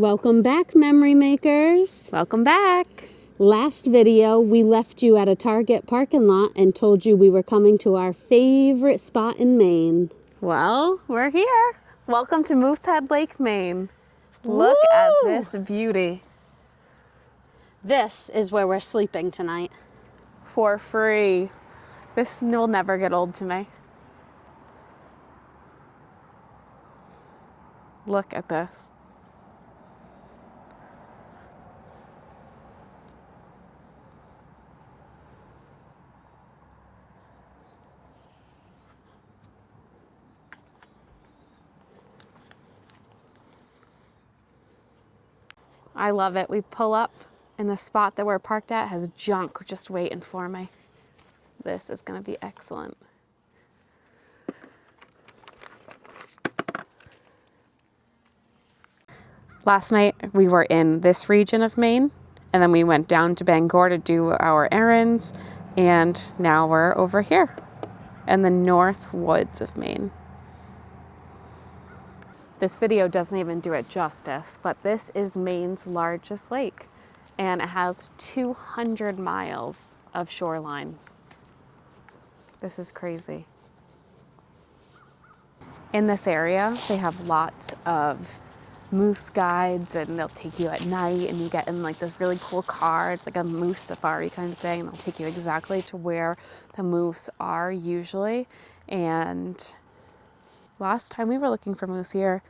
Welcome back, memory makers. Welcome back. Last video, we left you at a Target parking lot and told you we were coming to our favorite spot in Maine. Well, we're here. Welcome to Moosehead Lake, Maine. Look at this beauty. This is where we're sleeping tonight. For free. This will never get old to me. Look at this. I love it. We pull up and the spot that we're parked at has junk just waiting for me. This is going to be excellent. Last night we were in this region of Maine, and then we went down to Bangor to do our errands, and now we're over here in the north woods of Maine. This video doesn't even do it justice, but this is Maine's largest lake, and it has 200 miles of shoreline. This is crazy. In this area, they have lots of moose guides, and they'll take you at night, and you get in like this really cool car. It's like a moose safari kind of thing. They'll take you exactly to where the moose are usually. And last time we were looking for moose here,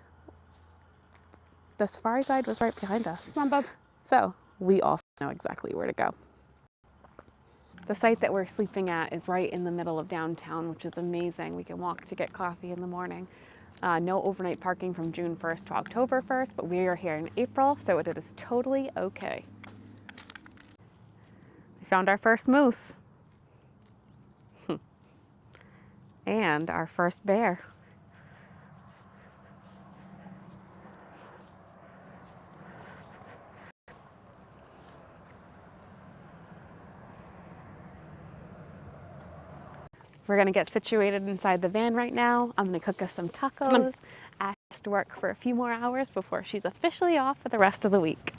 the safari guide was right behind us. Come on, bub. So we also know exactly where to go. The site that we're sleeping at is right in the middle of downtown, which is amazing. We can walk to get coffee in the morning. No overnight parking from June 1st to October 1st, but we are here in April, so it is totally okay. We found our first moose. And our first bear. We're gonna get situated inside the van right now. I'm gonna cook us some tacos. Ash has to work for a few more hours before she's officially off for the rest of the week.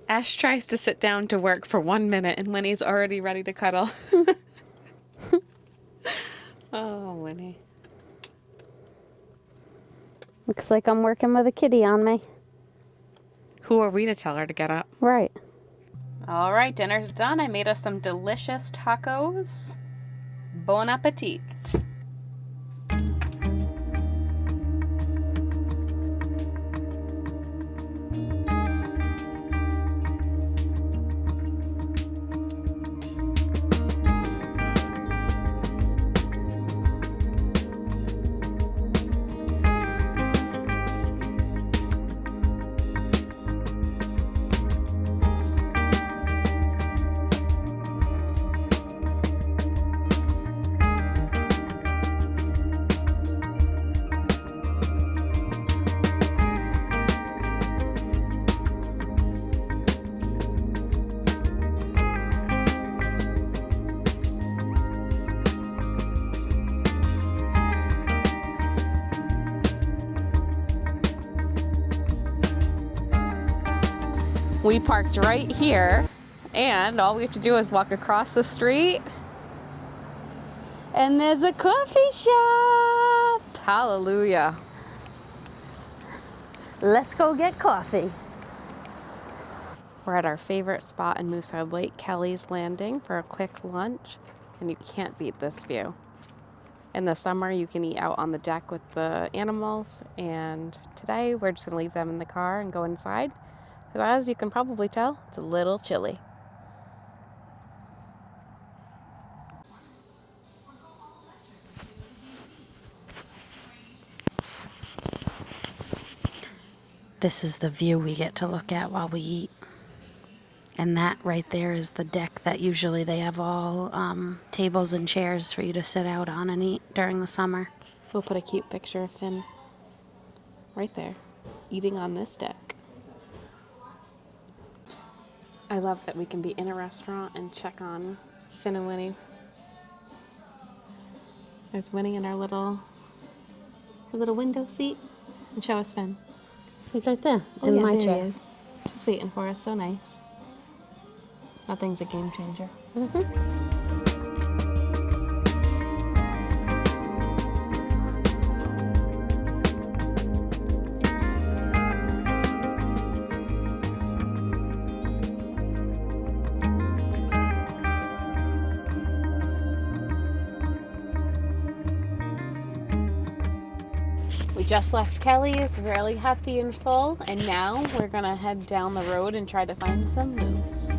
Ash tries to sit down to work for 1 minute and Winnie's already ready to cuddle. Oh, Winnie. Looks like I'm working with a kitty on me. Who are we to tell her to get up? Right. All right, dinner's done. I made us some delicious tacos. Bon appetit. We parked right here, and all we have to do is walk across the street, and there's a coffee shop. Hallelujah. Let's go get coffee. We're at our favorite spot in Moosehead Lake, Kelly's Landing, for a quick lunch, and you can't beat this view. In the summer, you can eat out on the deck with the animals, and today we're just gonna leave them in the car and go inside. As you can probably tell, it's a little chilly. This is the view we get to look at while we eat. And that right there is the deck that usually they have all tables and chairs for you to sit out on and eat during the summer. We'll put a cute picture of Finn right there, eating on this deck. I love that we can be in a restaurant and check on Finn and Winnie. There's Winnie in our little window seat. And show us Finn. He's right there In my there chair. he is. Just waiting for us. So nice. That thing's a game changer. We just left Kelly's, really happy and full, and now we're gonna head down the road and try to find some moose.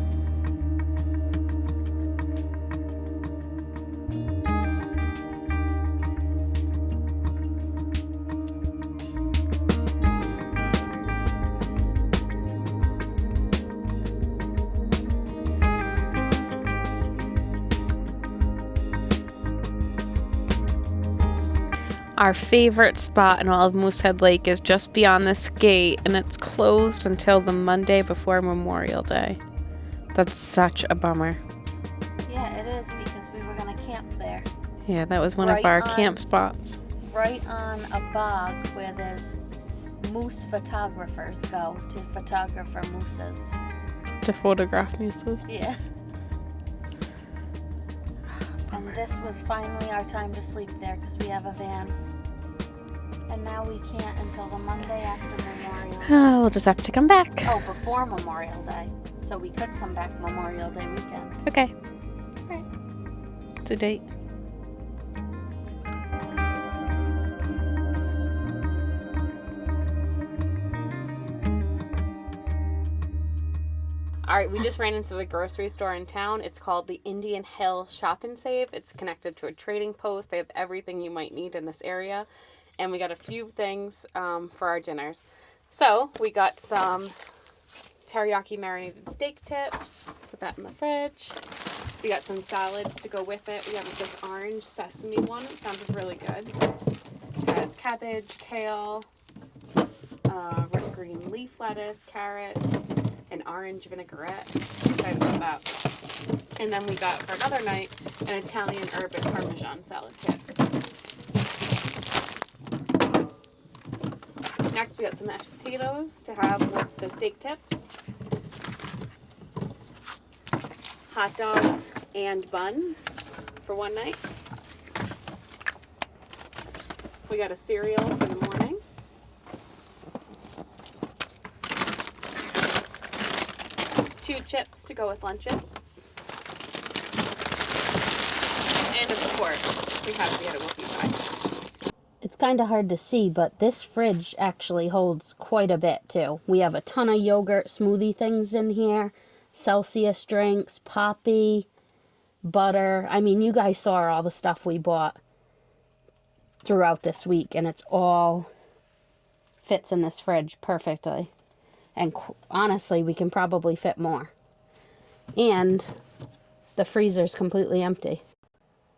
Our favorite spot in all of Moosehead Lake is just beyond this gate, and it's closed until the Monday before Memorial Day. That's such a bummer. Yeah, it is because we were going to camp there. Yeah, that was one of our camp spots. Right on a bog where there's moose photographers go to photographer mooses. To photograph mooses. Yeah. And this was finally our time to sleep there because we have a van. And now we can't until the Monday after Memorial Day. Oh, we'll just have to come back. Oh, before Memorial Day. So we could come back Memorial Day weekend. Okay. Right. It's a date. All right, we just ran into the grocery store in town. It's called the Indian Hill Shop and Save. It's connected to a trading post. They have everything you might need in this area. And we got a few things for our dinners. So we got some teriyaki marinated steak tips. Put that in the fridge. We got some salads to go with it. We have this orange sesame one. It sounded really good. It has cabbage, kale, red green leaf lettuce, carrots, an orange vinaigrette. I'm excited about that. And then we got, for another night, an Italian herb and Parmesan salad kit. Next, we got some mashed potatoes to have with the steak tips. Hot dogs and buns for one night. We got a cereal for the morning. Two chips to go with lunches. And of course, we had a Wookiee pie. It's kind of hard to see, but this fridge actually holds quite a bit too. We have a ton of yogurt smoothie things in here, Celsius drinks, Poppy, butter. I mean, you guys saw all the stuff we bought throughout this week, and it's all fits in this fridge perfectly. And honestly, we can probably fit more. And the freezer's completely empty.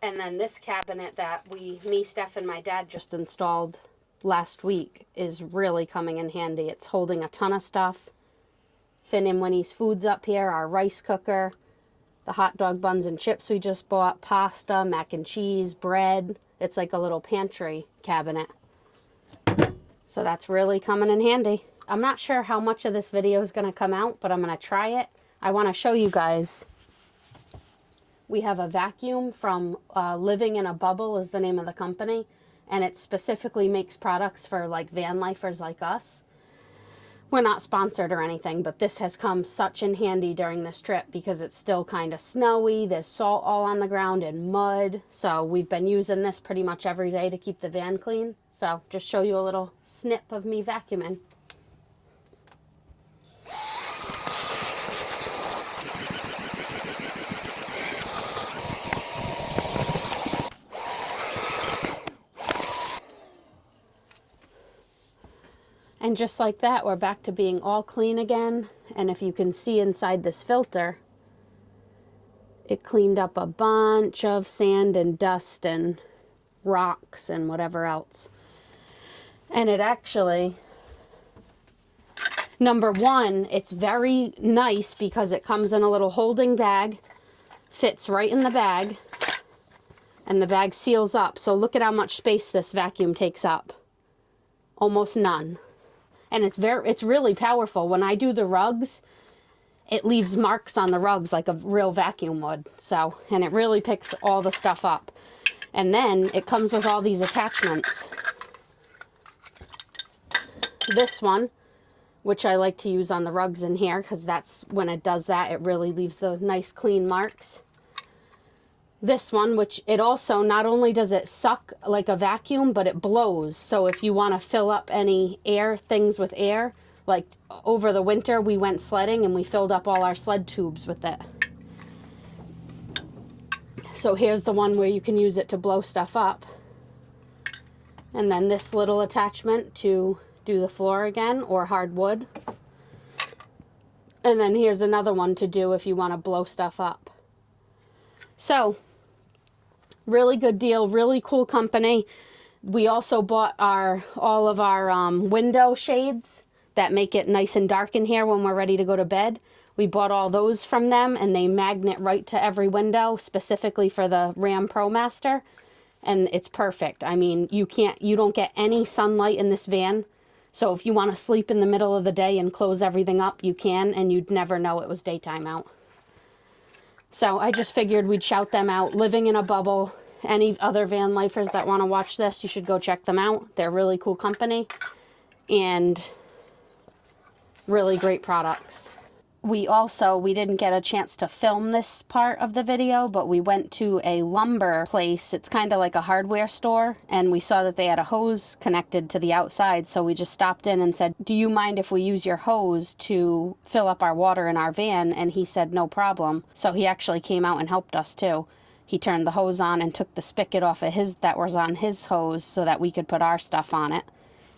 And then this cabinet that me, Steph, and my dad just installed last week is really coming in handy. It's holding a ton of stuff. Finn and Winnie's food's up here, our rice cooker, the hot dog buns and chips we just bought, pasta, mac and cheese, bread. It's like a little pantry cabinet. So that's really coming in handy. I'm not sure how much of this video is going to come out, but I'm going to try it. I want to show you guys. We have a vacuum from Living in a Bubble is the name of the company. And it specifically makes products for like Vanlifers like us. We're not sponsored or anything, but this has come such in handy during this trip because it's still kind of snowy. There's salt all on the ground and mud. So we've been using this pretty much every day to keep the van clean. So just show you a little snip of me vacuuming. And just like that, we're back to being all clean again. And if you can see inside this filter, it cleaned up a bunch of sand and dust and rocks and whatever else. And it actually, number one, it's very nice because it comes in a little holding bag, fits right in the bag, and the bag seals up. So look at how much space this vacuum takes up. Almost none. And it's really powerful. When I do the rugs, it leaves marks on the rugs like a real vacuum would. So, and it really picks all the stuff up. And then it comes with all these attachments. This one, which I like to use on the rugs in here, because that's when it does that, it really leaves the nice clean marks. This one, which it also, not only does it suck like a vacuum, but it blows. So if you want to fill up any things with air, like over the winter we went sledding and we filled up all our sled tubes with it. So here's the one where you can use it to blow stuff up. And then this little attachment to do the floor again, or hardwood. And then here's another one to do if you want to blow stuff up. So, really good deal, really cool company. We also bought all of our window shades that make it nice and dark in here when we're ready to go to bed. We bought all those from them, and they magnet right to every window, specifically for the Ram ProMaster. And it's perfect. I mean, you don't get any sunlight in this van. So if you want to sleep in the middle of the day and close everything up, you can, and you'd never know it was daytime out. So I just figured we'd shout them out. Living in a Bubble. Any other van lifers that want to watch this, you should go check them out. They're a really cool company and really great products. We didn't get a chance to film this part of the video, but we went to a lumber place. It's kind of like a hardware store, and we saw that they had a hose connected to the outside, so we just stopped in and said, do you mind if we use your hose to fill up our water in our van? And he said, no problem. So he actually came out and helped us too. He turned the hose on and took the spigot off of that was on his hose so that we could put our stuff on it.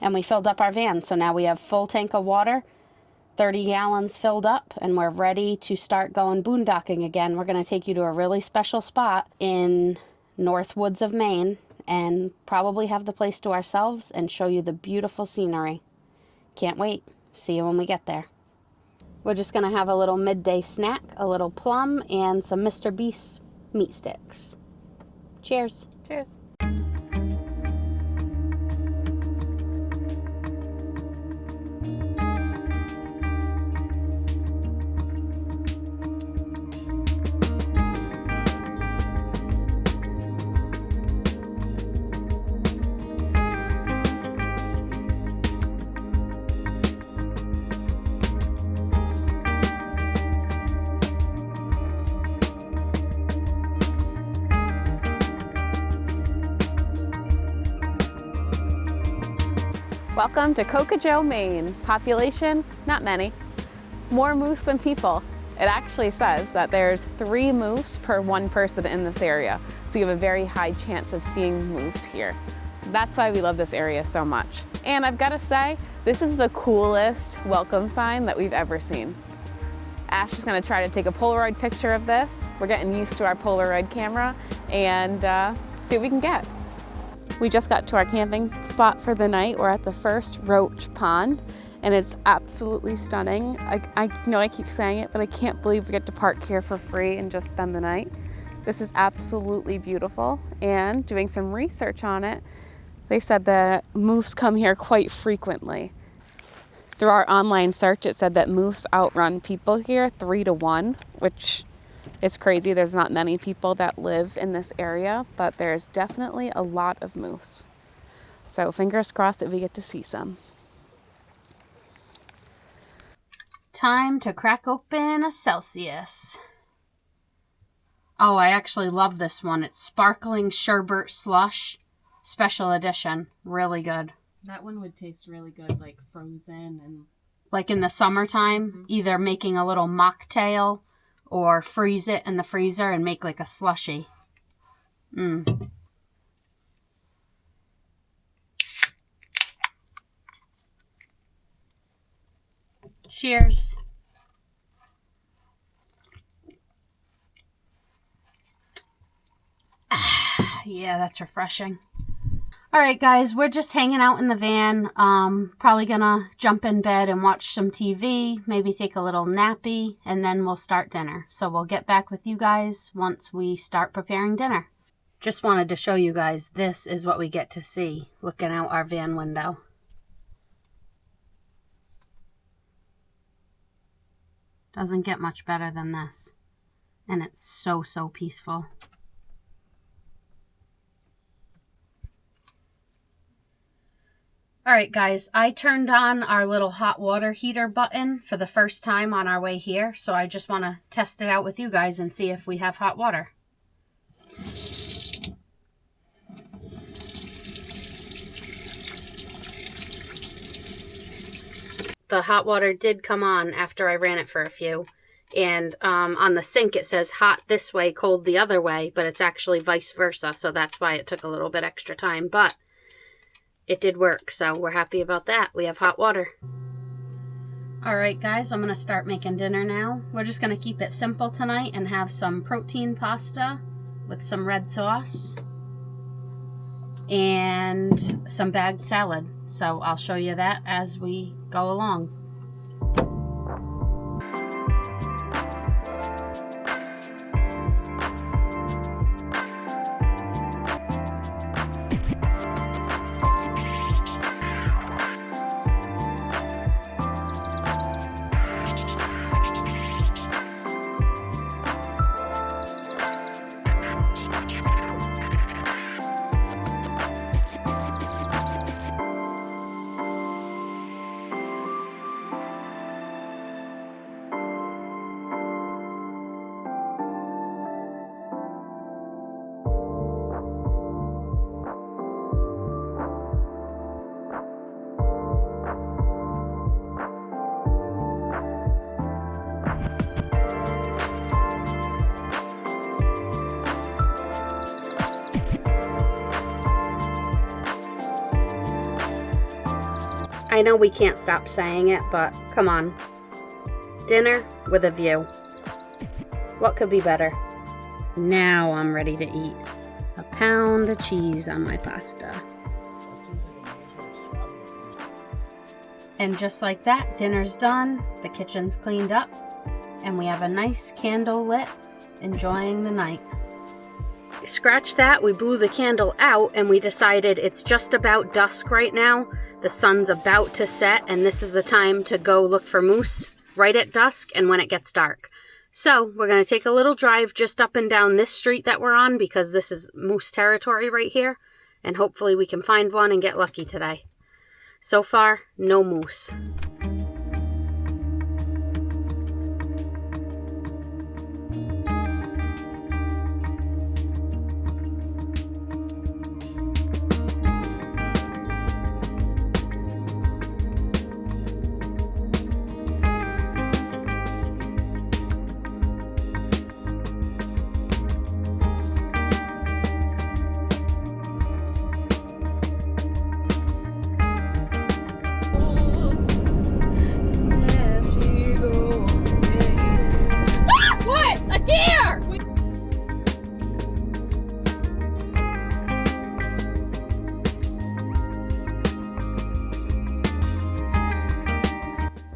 And we filled up our van, so now we have full tank of water, 30 gallons filled up, and we're ready to start going boondocking again. We're going to take you to a really special spot in North Woods of Maine and probably have the place to ourselves and show you the beautiful scenery. Can't wait. See you when we get there. We're just going to have a little midday snack, a little plum, and some Mr. Beast meat sticks. Cheers. Cheers. Welcome to Cocojo, Maine. Population, not many. More moose than people. It actually says that there's 3 moose per 1 person in this area. So you have a very high chance of seeing moose here. That's why we love this area so much. And I've got to say, this is the coolest welcome sign that we've ever seen. Ash is going to try to take a Polaroid picture of this. We're getting used to our Polaroid camera and see what we can get. We just got to our camping spot for the night. We're at the first roach pond, and it's absolutely stunning. I know I keep saying it, but I can't believe we get to park here for free and just spend the night. This is absolutely beautiful, and doing some research on it, they said that moose come here quite frequently. Through our online search, it said that moose outrun people here 3 to 1, which is crazy. There's not many people that live in this area, but there's definitely a lot of moose. So fingers crossed that we get to see some. Time to crack open a Celsius. Oh, I actually love this one. It's Sparkling Sherbet Slush, special edition. Really good. That one would taste really good, like frozen and... Like in the summertime, either making a little mocktail or freeze it in the freezer and make like a slushie. Cheers. Yeah, that's refreshing. All right, guys, we're just hanging out in the van. Probably gonna jump in bed and watch some TV, maybe take a little nappy, and then we'll start dinner. So we'll get back with you guys once we start preparing dinner. Just wanted to show you guys, this is what we get to see looking out our van window. Doesn't get much better than this. And it's so, so peaceful. All right, guys, I turned on our little hot water heater button for the first time on our way here. So I just want to test it out with you guys and see if we have hot water. The hot water did come on after I ran it for a few. And on the sink, it says hot this way, cold the other way, but it's actually vice versa. So that's why it took a little bit extra time, but it did work. So we're happy about that. We have hot water. All right, guys, I'm going to start making dinner now. We're just going to keep it simple tonight and have some protein pasta with some red sauce and some bagged salad. So I'll show you that as we go along. I know we can't stop saying it, but come on. Dinner with a view. What could be better? Now I'm ready to eat. A pound of cheese on my pasta. And just like that, dinner's done, the kitchen's cleaned up, and we have a nice candle lit, enjoying the night. Scratch that, we blew the candle out and we decided it's just about dusk right now. The sun's about to set and this is the time to go look for moose right at dusk and when it gets dark. So we're going to take a little drive just up and down this street that we're on because this is moose territory right here. And hopefully we can find one and get lucky today. So far, no moose.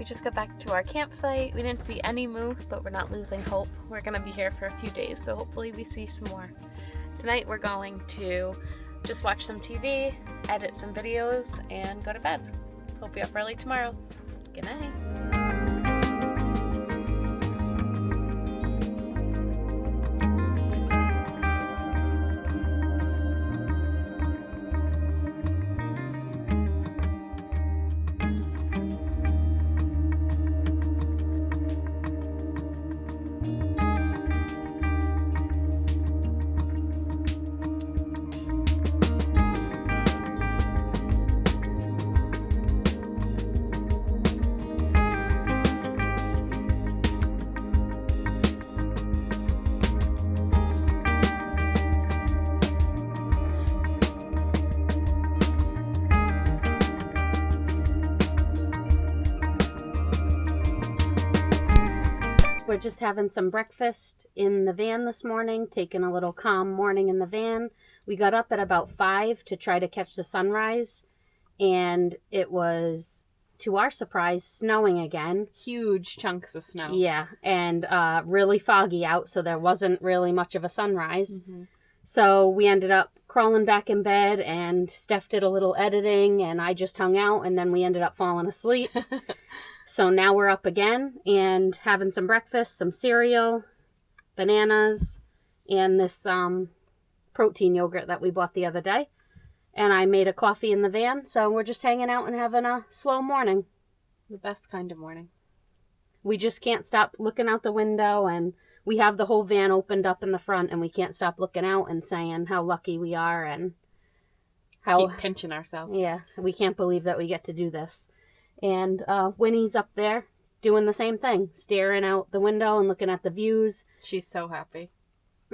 Just got back to our campsite. We didn't see any moose, but we're not losing hope. We're gonna be here for a few days, so hopefully we see some more. Tonight we're going to just watch some TV, edit some videos, and go to bed. Hope you're up early tomorrow. Good night. We're just having some breakfast in the van this morning, taking a little calm morning in the van. We got up at about 5 to try to catch the sunrise, and it was, to our surprise, snowing again. Huge chunks of snow. Yeah, and really foggy out, so there wasn't really much of a sunrise. Mm-hmm. So we ended up crawling back in bed, and Steph did a little editing, and I just hung out, and then we ended up falling asleep. So now we're up again and having some breakfast, some cereal, bananas, and this protein yogurt that we bought the other day. And I made a coffee in the van, so we're just hanging out and having a slow morning. The best kind of morning. We just can't stop looking out the window, and we have the whole van opened up in the front, and we can't stop looking out and saying how lucky we are and how... Keep pinching ourselves. Yeah, we can't believe that we get to do this. And Winnie's up there doing the same thing, staring out the window and looking at the views. She's so happy.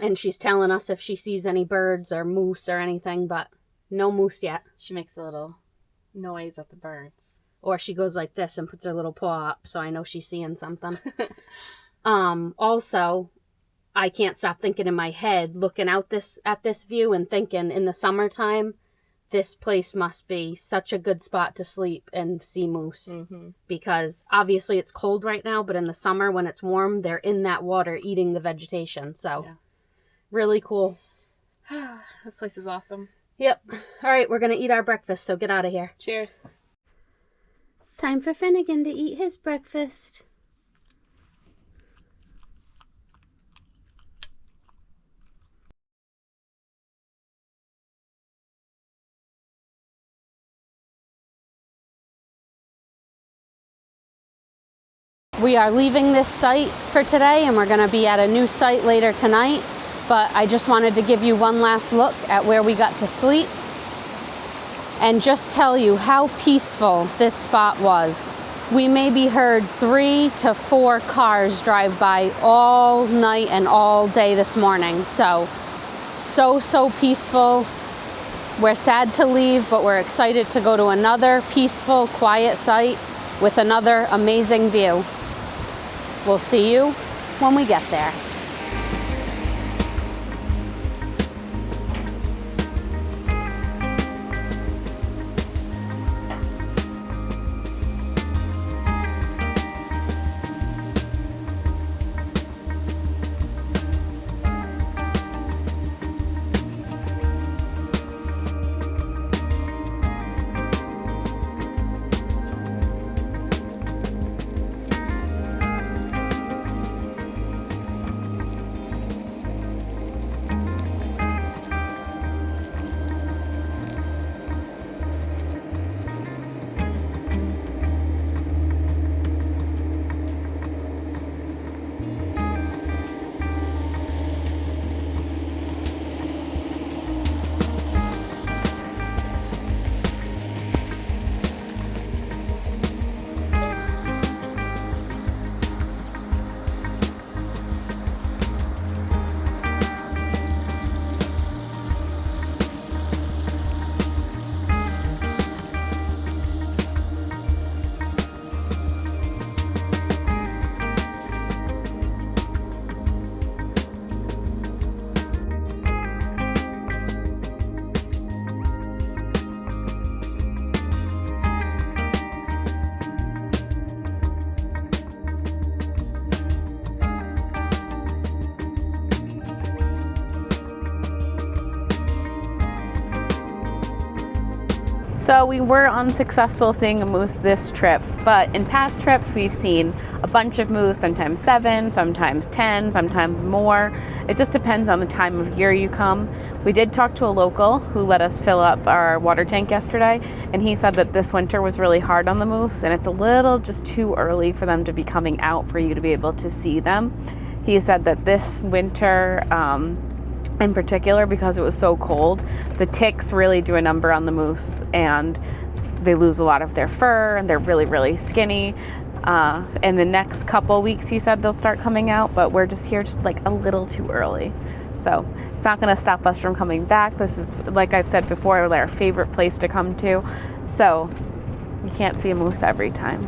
And she's telling us if she sees any birds or moose or anything, but no moose yet. She makes a little noise at the birds. Or she goes like this and puts her little paw up, so I know she's seeing something. Also, I can't stop thinking in my head, looking out at this view and thinking in the summertime, this place must be such a good spot to sleep and see moose. Mm-hmm. Because obviously it's cold right now, but in the summer when it's warm, they're in that water eating the vegetation. So, really cool. This place is awesome. Yep. All right, we're going to eat our breakfast, so get out of here. Cheers. Time for Finnegan to eat his breakfast. We are leaving this site for today, and we're going to be at a new site later tonight. But I just wanted to give you one last look at where we got to sleep and just tell you how peaceful this spot was. We maybe heard 3 to 4 cars drive by all night and all day this morning. So peaceful. We're sad to leave, but we're excited to go to another peaceful, quiet site with another amazing view. We'll see you when we get there. So we were unsuccessful seeing a moose this trip, but in past trips we've seen a bunch of moose, sometimes 7, sometimes 10, sometimes more. It just depends on the time of year you come. We did talk to a local who let us fill up our water tank yesterday, and he said that this winter was really hard on the moose and it's a little just too early for them to be coming out for you to be able to see them. He said that this winter, in particular, because it was so cold, the ticks really do a number on the moose and they lose a lot of their fur and they're really, really skinny. In the next couple weeks, he said they'll start coming out, but we're just here just like a little too early. So it's not going to stop us from coming back. This is, like I've said before, our favorite place to come to. So you can't see a moose every time.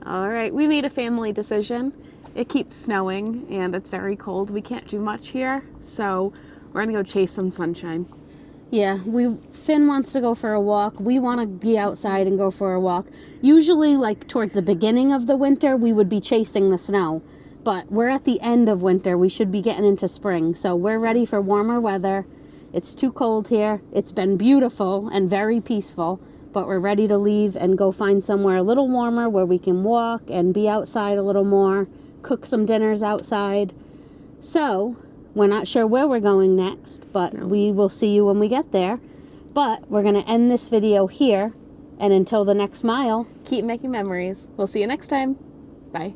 All right, we made a family decision. It keeps snowing and it's very cold. We can't do much here, so we're gonna go chase some sunshine. Yeah, Finn wants to go for a walk. We want to be outside and go for a walk. Usually, like towards the beginning of the winter, we would be chasing the snow. But we're at the end of winter. We should be getting into spring. So we're ready for warmer weather. It's too cold here. It's been beautiful and very peaceful. but we're ready to leave and go find somewhere a little warmer where we can walk and be outside a little more, cook some dinners outside. So we're not sure where we're going next, but we will see you when we get there. But we're going to end this video here, and until the next mile, Keep making memories. We'll see you next time. Bye.